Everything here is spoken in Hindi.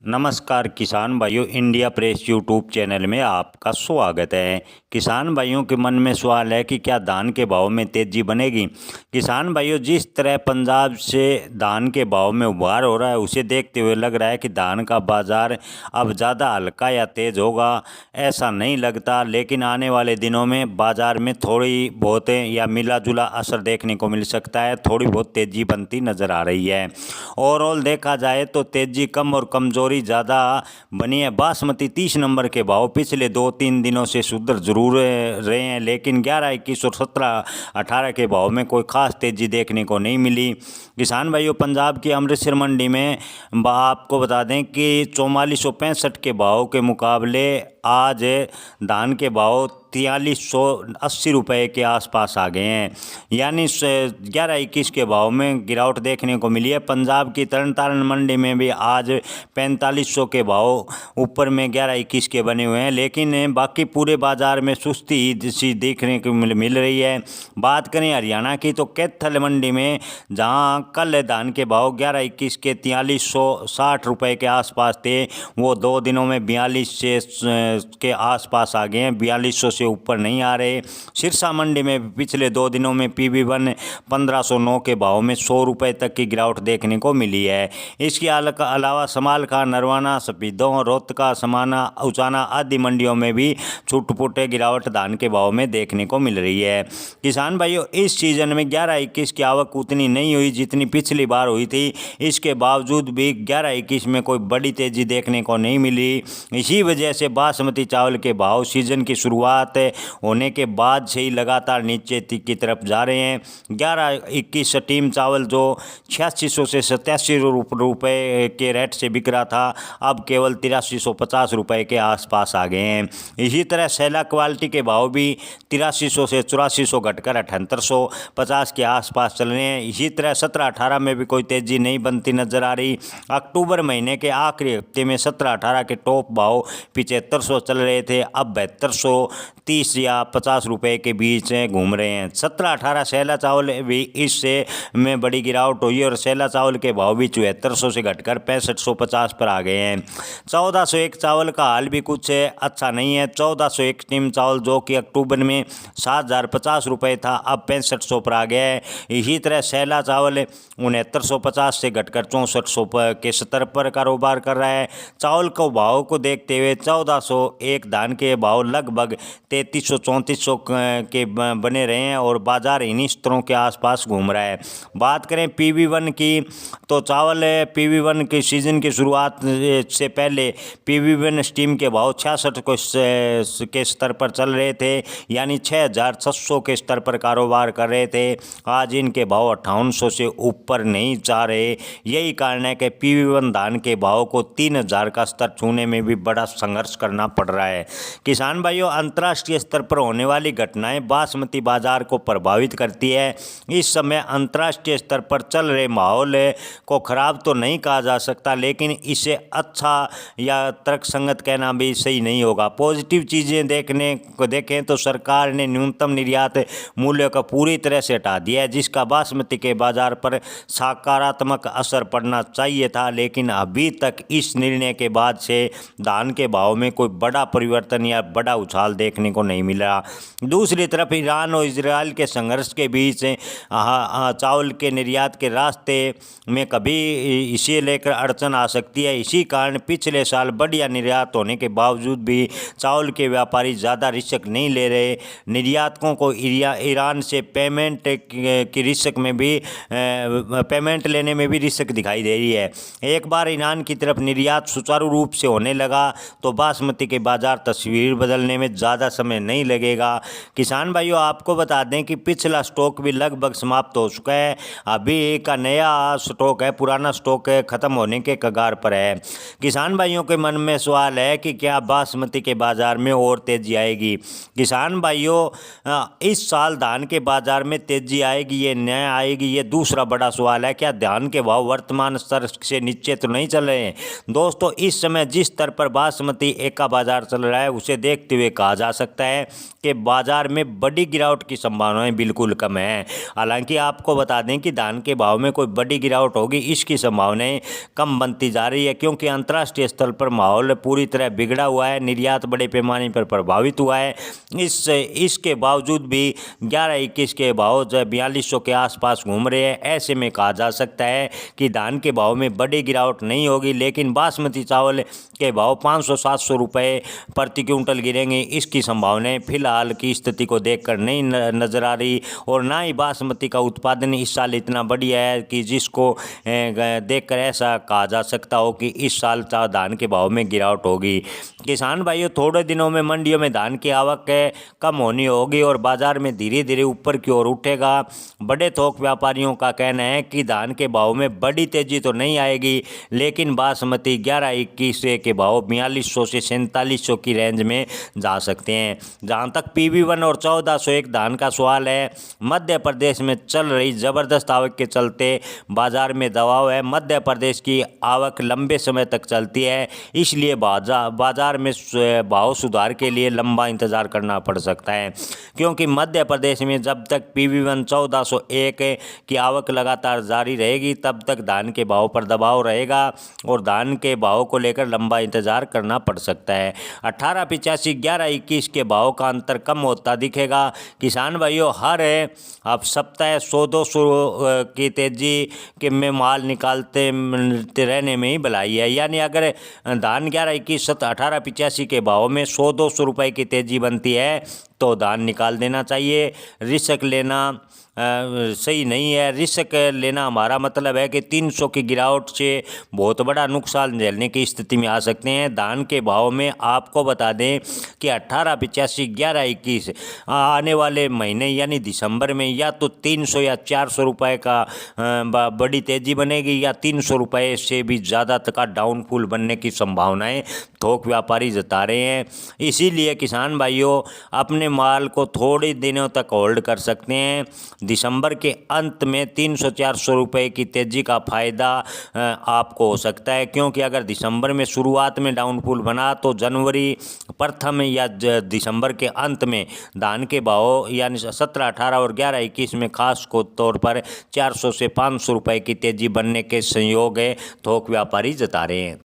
नमस्कार किसान भाइयों, इंडिया प्रेस यूट्यूब चैनल में आपका स्वागत है। किसान भाइयों के मन में सवाल है कि क्या धान के भाव में तेज़ी बनेगी। किसान भाइयों, जिस तरह पंजाब से धान के भाव में उभार हो रहा है, उसे देखते हुए लग रहा है कि धान का बाज़ार अब ज़्यादा हल्का या तेज़ होगा, ऐसा नहीं लगता। लेकिन आने वाले दिनों में बाज़ार में थोड़ी बहुत या मिला जुला असर देखने को मिल सकता है। थोड़ी बहुत तेज़ी बनती नज़र आ रही है। ओवरऑल देखा जाए तो तेज़ी कम और कमज़ोरी ज़्यादा बनी है। बासमती 30 नंबर के भाव पिछले 2-3 दिनों से सुधर जरूर रहे हैं, लेकिन 11, 21 और 17, 18 के भाव में कोई ख़ास तेज़ी देखने को नहीं मिली। किसान भाइयों, पंजाब की अमृतसर मंडी में आपको बता दें कि 4465 के भाव के मुकाबले आज धान के भाव 4380 रुपये के आसपास आ गए हैं, यानी 11-21 के भाव में गिरावट देखने को मिली है। पंजाब की तरन तारण मंडी में भी आज 4500 के भाव ऊपर में 11-21 के बने हुए हैं, लेकिन बाकी पूरे बाज़ार में सुस्ती सी देखने को मिल रही है। बात करें हरियाणा की तो कैथल मंडी में जहां कल धान के भाव 11-21 के 4360 रुपये के आसपास थे, वो 2 दिनों में 42 के आसपास आ गए हैं, 4200 से ऊपर नहीं आ रहे। सिरसा मंडी में पिछले 2 दिनों में PB1 1509 के भाव में 100 रुपये तक की गिरावट देखने को मिली है। इसके अलावा समालखा, नरवाना, सफीदों, रोहतका, समाना, उचाना आदि मंडियों में भी छुटपुटे गिरावट धान के भाव में देखने को मिल रही है। किसान भाइयों, इस सीजन में 11-21 की आवक उतनी नहीं हुई जितनी पिछली बार हुई थी। इसके बावजूद भी 11-21 में कोई बड़ी तेज़ी देखने को नहीं मिली। इसी वजह से बासमती चावल के भाव सीजन की शुरुआत होने के बाद से ही लगातार नीचे की तरफ जा रहे हैं। 11-21 स्टीम चावल जो 8600 से 8700 रुपये के रेट से बिक रहा था, अब केवल 8350 रुपये के आसपास आ गए हैं। इसी तरह सैला क्वालिटी के भाव भी 8300 से 8400 घटकर 7850 के आसपास चल रहे हैं। इसी तरह 17-18 में भी कोई तेज़ी नहीं बनती नज़र आ रही। अक्टूबर महीने के आखिरी हफ्ते में 17-18 के टॉप भाव 7500 चल रहे थे, अब 7230 या 50 रुपये के बीच घूम रहे हैं। 17-18 सैला चावल भी इससे में बड़ी गिरावट हुई और सैला चावल के भाव भी 7400 से घटकर 6550 पर आ गए हैं। 1401 चावल का हाल भी कुछ अच्छा नहीं है। 1401 टीम चावल जो कि अक्टूबर में 7050 रुपये था, अब 6500 पर आ गया है। इसी तरह सैला चावल 6950 से घटकर 6400 के स्तर पर कारोबार कर रहा है। चावल को भाव को देखते हुए 1401 धान के भाव लगभग 3300-3400 के बने रहे हैं और बाजार इन्हीं स्तरों के आसपास घूम रहा है। बात करें PB1 की तो चावल PB1 के सीज़न की शुरुआत से पहले PB1 स्टीम के भाव 66 के स्तर पर चल रहे थे, यानी 6600 के स्तर पर कारोबार कर रहे थे। आज इनके भाव 5800 से ऊपर नहीं जा रहे। यही कारण है कि PB1 धान के भाव को 3000 का स्तर छूने में भी बड़ा संघर्ष करना पड़ रहा है। किसान भाइयों, अंतर्राष्ट्रीय स्तर पर होने वाली घटनाएं बासमती बाजार को प्रभावित करती है। इस समय अंतर्राष्ट्रीय स्तर पर चल रहे माहौल को खराब तो नहीं कहा जा सकता, लेकिन इसे अच्छा या तर्कसंगत कहना भी सही नहीं होगा। पॉजिटिव चीज़ें देखें तो सरकार ने न्यूनतम निर्यात मूल्य को पूरी तरह से हटा दिया है, जिसका बासमती के बाजार पर सकारात्मक असर पड़ना चाहिए था, लेकिन अभी तक इस निर्णय के बाद से धान के भाव में कोई बड़ा परिवर्तन या बड़ा उछाल देखने को नहीं मिला। दूसरी तरफ ईरान और इजराइल के संघर्ष के बीच चावल के निर्यात के रास्ते में कभी इसे लेकर अड़चन आ सकती है। इसी कारण पिछले साल बढ़िया निर्यात होने के बावजूद भी चावल के व्यापारी ज़्यादा रिस्क नहीं ले रहे। निर्यातकों को ईरान से पेमेंट लेने में भी रिस्क दिखाई दे रही है। एक बार ईरान की तरफ निर्यात सुचारू रूप से होने लगा तो बासमती के बाजार तस्वीर बदलने में ज़्यादा समय नहीं लगेगा। किसान भाइयों, आपको बता दें कि पिछला स्टॉक भी लगभग समाप्त हो चुका है। अभी का नया स्टॉक है, पुराना स्टॉक ख़त्म होने के कगार पर है। किसान भाइयों के मन में सवाल है कि क्या बासमती के बाज़ार में और तेज़ी आएगी। किसान भाइयों, इस साल धान के बाज़ार में तेज़ी आएगी ये न आएगी, ये दूसरा बड़ा सवाल है। क्या धान के भाव वर्तमान स्तर से नीचे तो नहीं चल रहे हैं। दोस्तों, इस समय जिस स्तर पर बासमती एक का बाज़ार चल रहा है, उसे देखते हुए कहा जा सकता सकता है कि बाजार में बड़ी गिरावट की संभावनाएं बिल्कुल कम है। हालांकि आपको बता दें कि धान के भाव में कोई बड़ी गिरावट होगी इसकी संभावनाएं कम बनती जा रही है, क्योंकि अंतर्राष्ट्रीय स्तर पर माहौल पूरी तरह बिगड़ा हुआ है, निर्यात बड़े पैमाने पर प्रभावित हुआ है। इसके बावजूद भी 11-21 के भाव 4200 के आसपास घूम रहे हैं। ऐसे में कहा जा सकता है कि धान के भाव में बड़ी गिरावट नहीं होगी, लेकिन बासमती चावल के भाव 500-700 रुपये प्रति क्विंटल गिरेंगे, इसकी संभावनाएं फिलहाल की स्थिति को देखकर नहीं नजर आ रही। और ना ही बासमती का उत्पादन इस साल इतना बढ़िया है कि जिसको देखकर ऐसा कहा जा सकता हो कि इस साल धान के भाव में गिरावट होगी। किसान भाइयों, थोड़े दिनों में मंडियों में धान की आवक कम होनी होगी और बाजार में धीरे धीरे ऊपर की ओर उठेगा। बड़े थोक व्यापारियों का कहना है कि धान के भाव में बड़ी तेजी तो नहीं आएगी, लेकिन बासमती 11-21 के भाव 4200 से 4700 की रेंज में जा सकते हैं। जहां तक PV1 और 1401 धान का सवाल है, मध्य प्रदेश में चल रही ज़बरदस्त आवक के चलते बाजार में दबाव है। मध्य प्रदेश की आवक लंबे समय तक चलती है, इसलिए बाजार में भाव सुधार के लिए लंबा इंतजार करना पड़ सकता है, क्योंकि मध्य प्रदेश में जब तक PV1 1401 की आवक लगातार जारी रहेगी तब तक धान के भाव पर दबाव रहेगा और धान के भाव को लेकर लंबा इंतजार करना पड़ सकता है। 1885 11-21 के भाव का अंतर कम होता दिखेगा। किसान भाइयों, हर अब सप्ताह 100-200 की तेजी के में माल निकालते रहने में ही भलाई है। यानी अगर धान 11-21 1885 के भाव में 100-200 रुपये की तेजी बनती है तो धान निकाल देना चाहिए। रिस्क लेना सही नहीं है। रिस्क लेना हमारा मतलब है कि 300 की गिरावट से बहुत बड़ा नुकसान झेलने की स्थिति में आ सकते हैं। धान के भाव में आपको बता दें कि 1885 11-21 आने वाले महीने यानी दिसंबर में या तो 300 या 400 रुपये का बड़ी तेज़ी बनेगी या 300 रुपये से भी ज़्यादा तक का डाउनफॉल बनने की संभावनाएं थोक व्यापारी जता रहे हैं। इसीलिए किसान भाइयों, अपने माल को थोड़े दिनों तक होल्ड कर सकते हैं। दिसंबर के अंत में 300-400 रुपये की तेज़ी का फ़ायदा आपको हो सकता है, क्योंकि अगर दिसंबर में शुरुआत में डाउनफॉल बना तो जनवरी प्रथम या दिसंबर के अंत में धान के भाव यानी 17-18 और 11-21 में खास को तौर पर 400 से 500 रुपये की तेज़ी बनने के संयोग थोक व्यापारी जता रहे हैं।